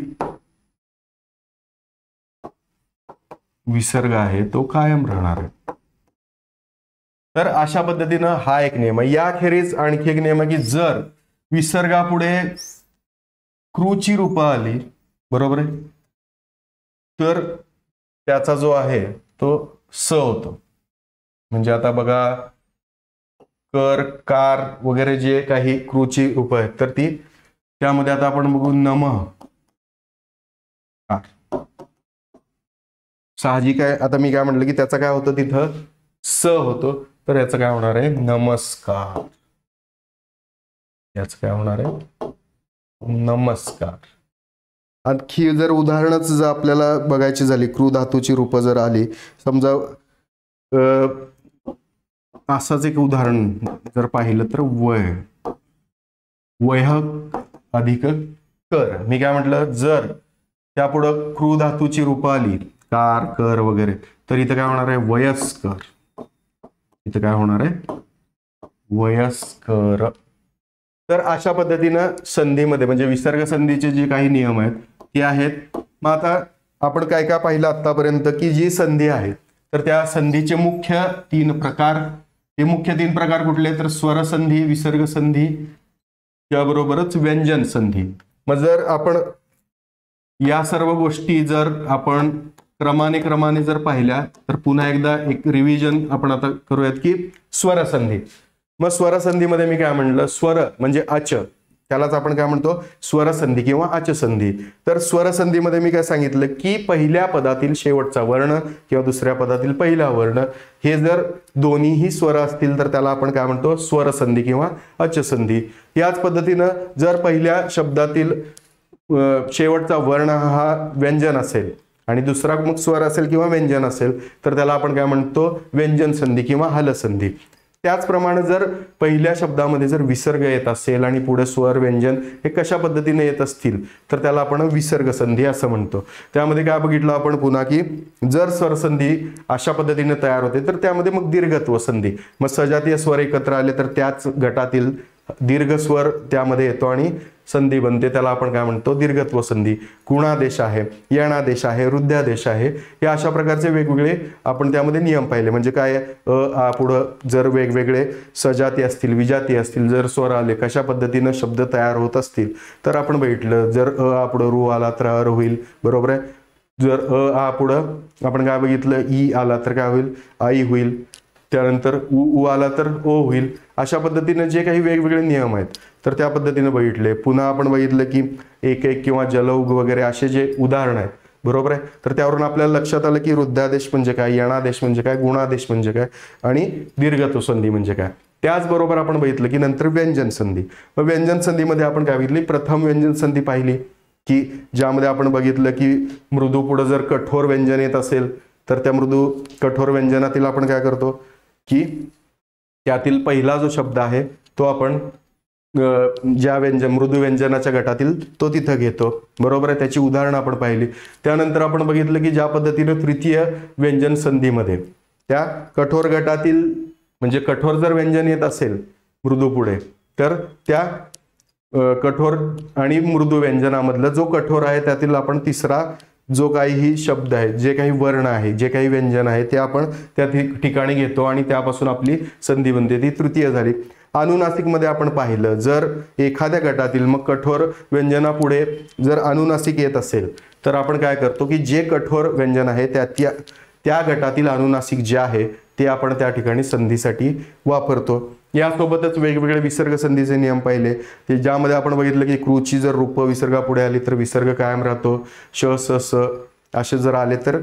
विसर्ग आहे तो कायम राहणार आहे. तर अशा पद्धतीनं हा एक नियम आहे. याखेरीज आणखी एक नियम आहे की जर विसर्गापुढे क्रूची रूपं आली, बरोबर आहे, तर त्याचा जो आहे तो स होतो. म्हणजे आता बघा, कर, कार वगैरे जे काही क्रूची रूपं आहेत तर ती, त्यामध्ये आता आपण बघू नम, साहजिक आहे. आता मी काय म्हटलं की त्याचं काय होतं, तिथं स होतो, तर याचं काय होणार आहे, नमस्कार. याचं काय होणार आहे, नमस्कार. आणखी जर उदाहरणच जर आपल्याला बघायची झाली, क्रू धातूची रूपं जर आली, समजा असंच एक उदाहरण जर पाहिलं तर वय, वय अधिक कर. मी काय म्हटलं, जर त्यापुढं क्रू धातूची रूपं आली, कार, कर वगैरे, तर इथं काय होणार आहे, वयस्कर. इथं काय होणार आहे, वयस्कर. तर अशा पद्धतीनं संधीमध्ये म्हणजे विसर्ग संधीचे जे काही नियम आहेत ते आहेत. मग आता आपण काय काय पाहिलं आतापर्यंत की जी संधी आहे तर त्या संधीचे मुख्य तीन प्रकार. हे मुख्य तीन प्रकार कुठले, तर स्वर संधी, विसर्ग संधी, त्याबरोबरच व्यंजन संधी. मग जर आपण या सर्व गोष्टी जर आपण क्रमाने जर पाहिल्या तर पुन्हा एकदा एक रिव्हिजन आपण आता करूयात की स्वर संधी. मग स्वर संधीमध्ये मी काय म्हणलं, स्वर म्हणजे अच, त्यालाच आपण काय म्हणतो स्वर संधी किंवा अच संधी. तर स्वर संधीमध्ये मी काय सांगितलं की पहिल्या पदातील शेवटचा वर्ण किंवा दुसऱ्या पदातील पहिला वर्ण हे जर दोन्हीही स्वर असतील तर त्याला आपण काय म्हणतो, स्वर संधी किंवा अच संधी. याच पद्धतीनं जर पहिल्या शब्दातील शेवटचा वर्ण हा व्यंजन असेल आणि दुसरा मग स्वर असेल किंवा व्यंजन असेल तर त्याला आपण काय म्हणतो, व्यंजन संधी किंवा हलसंधी. त्याचप्रमाणे जर पहिल्या शब्दामध्ये जर विसर्ग येत असेल आणि पुढे स्वर, व्यंजन हे कशा पद्धतीने येत असतील तर त्याला आपण विसर्ग संधी असं म्हणतो. त्यामध्ये काय बघितलं आपण पुन्हा की जर स्वरसंधी अशा पद्धतीने तयार होते तर त्यामध्ये मग दीर्घत्व संधी, मग सजातीय स्वर एकत्र आले तर त्याच गटातील दीर्घ स्वर त्यामध्ये येतो आणि संधी बनते, त्याला आपण काय म्हणतो, दीर्घत्व संधी. गुणादेश आहे, यणादेश आहे, वृद्धादेश आहे, हे अशा प्रकारचे वेगवेगळे आपण त्यामध्ये नियम पाहिले. म्हणजे काय, आ पुढं जर वेगवेगळे सजाती असतील, विजाती असतील, जर स्वर आले कशा पद्धतीनं शब्द तयार होत असतील तर आपण बघितलं. जर आ पुढं रू आला तर अर होईल, बरोबर आहे. जर आ पुढं आपण काय बघितलं, ई आला तर काय होईल, आई होईल. त्यानंतर उ आला तर ओ होईल. अशा पद्धतीने जे काही वेगवेगळे नियम आहेत तर त्या पद्धतीने बघितले. पुन्हा आपण बघितलं की एक एक किंवा जलौघ वगैरे असे जे उदाहरण आहेत, बरोबर आहे. तर त्यावरून आपल्याला लक्षात आलं की वृद्धादेश म्हणजे काय, यणादेश म्हणजे काय, गुणादेश म्हणजे काय आणि दीर्घत्व संधी म्हणजे काय. त्याचबरोबर आपण बघितलं की नंतर व्यंजन संधी. मग व्यंजन संधीमध्ये आपण काय बघितली, प्रथम व्यंजन संधी पाहिली की ज्यामध्ये आपण बघितलं की मृदू पुढे जर कठोर व्यंजन येत असेल तर त्या मृदू कठोर व्यंजनातील आपण काय करतो की त्यातील पहिला जो शब्द आहे तो आपण ज्या मृदू व्यंजनाच्या गटातील तो तिथं घेतो, बरोबर आहे. त्याची उदाहरणं आपण पाहिली. त्यानंतर आपण बघितलं की ज्या पद्धतीने तृतीय व्यंजन संधीमध्ये त्या कठोर गटातील म्हणजे कठोर जर व्यंजन येत असेल मृदू पुढे तर त्या कठोर आणि मृदू व्यंजनामधलं जो कठोर आहे त्यातील आपण तिसरा जो काही शब्द आहे, जे काही वर्ण आहे, जे काही व्यंजन आहे ते आपण त्या ठिकाणी घेतो आणि त्यापासून आपली संधी बनते, ती तृतीय झाली. अनुनासिक मध्ये आपण पाहिलं जर एखाद्या गटातील मग कठोर व्यंजनापुढे जर अनुनासिक येत असेल तर आपण काय करतो की जे कठोर व्यंजन आहे त्या गटातील अनुनासिक जे आहे ते आपण त्या ठिकाणी संधीसाठी वापरतो. यासोबतच वेगवेगळे विसर्ग संधीचे नियम पाहिले ते ज्यामध्ये आपण बघितलं की क्रूची जर रूप विसर्गापुढे आली तर विसर्ग कायम राहतो, श स स असे जर आले तर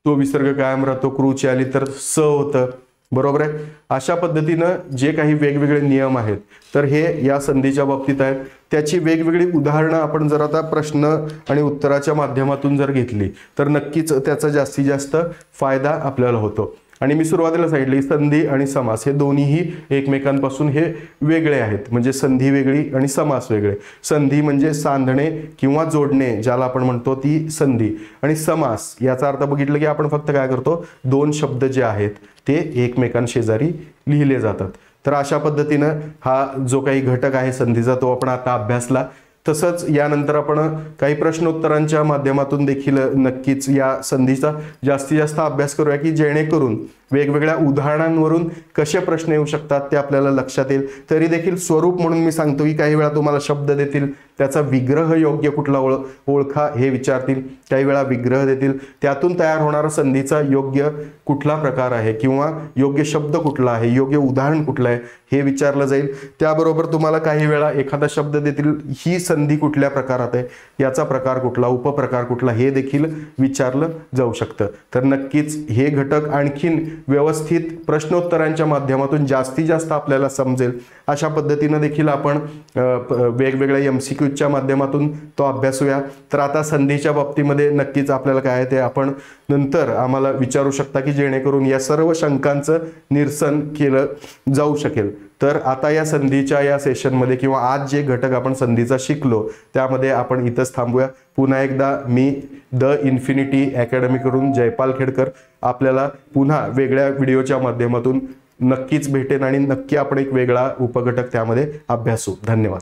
तो विसर्ग कायम राहतो, क्रूची आली तर स होतं, बरोबर आहे. अशा पद्धतीनं जे काही वेगवेगळे नियम आहेत तर हे या संधीच्या बाबतीत आहेत. त्याची वेगवेगळी उदाहरणं आपण जर आता प्रश्न आणि उत्तराच्या माध्यमातून जर घेतली तर नक्कीच त्याचा जास्तीत जास्त फायदा आपल्याला होतो. आणि मी सुरुवातीला सांगितले संधी आणि समास हे दोन्हीही एकमेकांपासून हे वेगळे आहेत, म्हणजे संधी वेगळी आणि समास वेगळे. संधी म्हणजे सांधणे किंवा जोडणे ज्याला आपण म्हणतो ती संधी, आणि समास याचा अर्थ बघितलं की आपण फक्त काय करतो, दोन शब्द जे आहेत ते एकमेकांशेजारी लिहिले जातात. तर अशा पद्धतीनं हा जो काही घटक आहे संधीचा तो आपण आता अभ्यासला. तसंच यानंतर आपण काही प्रश्नोत्तरांच्या माध्यमातून देखील नक्कीच या संधीचा जास्तीत जास्त अभ्यास करूया की जेणेकरून वेगवेगळ्या उदाहरणांवरून कसे प्रश्न येऊ शकतात ते आपल्याला लक्षात येईल. तरी देखील स्वरूप म्हणून मी सांगतो की काही वेळा तुम्हाला शब्द देतील त्याचा विग्रह योग्य कुठला ओळखा हे विचारतील, काही वेळा विग्रह देतील त्यातून तयार होणारा संधीचा योग्य कुठला प्रकार आहे किंवा योग्य शब्द कुठला आहे, योग्य उदाहरण कुठलं आहे हे विचारलं जाईल. त्याबरोबर तुम्हाला काही वेळा एखादा शब्द देतील ही संधी कुठल्या प्रकारात आहे, याचा प्रकार कुठला, उपप्रकार कुठला हे देखील विचारलं जाऊ शकतं. तर नक्कीच हे घटक आणखीन व्यवस्थित प्रश्नोत्तरांच्या माध्यमातून जास्तीत जास्त आपल्याला समजेल अशा पद्धतीने देखील आपण वेगवेगळ्या MCQच्या माध्यमातून तो अभ्यासूया. तर आता संधीच्या बाबतीमध्ये नक्कीच आपल्याला काय आहे ते आपण नंतर आम्हाला विचारू शकता की जेणेकरून या सर्व शंकांचं निरसन केलं जाऊ शकेल. तर आता या संधीच्या या सेशनमध्ये किंवा आज जे घटक आपण संधीचा शिकलो त्यामध्ये आपण इथंच थांबूया. पुन्हा एकदा मी द इन्फिनिटी अकॅडमीकडून जयपाल खेडकर आपल्याला पुन्हा वेगळ्या व्हिडिओच्या माध्यमातून नक्कीच भेटेन आणि नक्की आपण एक वेगळा उपघटक त्यामध्ये अभ्यासू. धन्यवाद.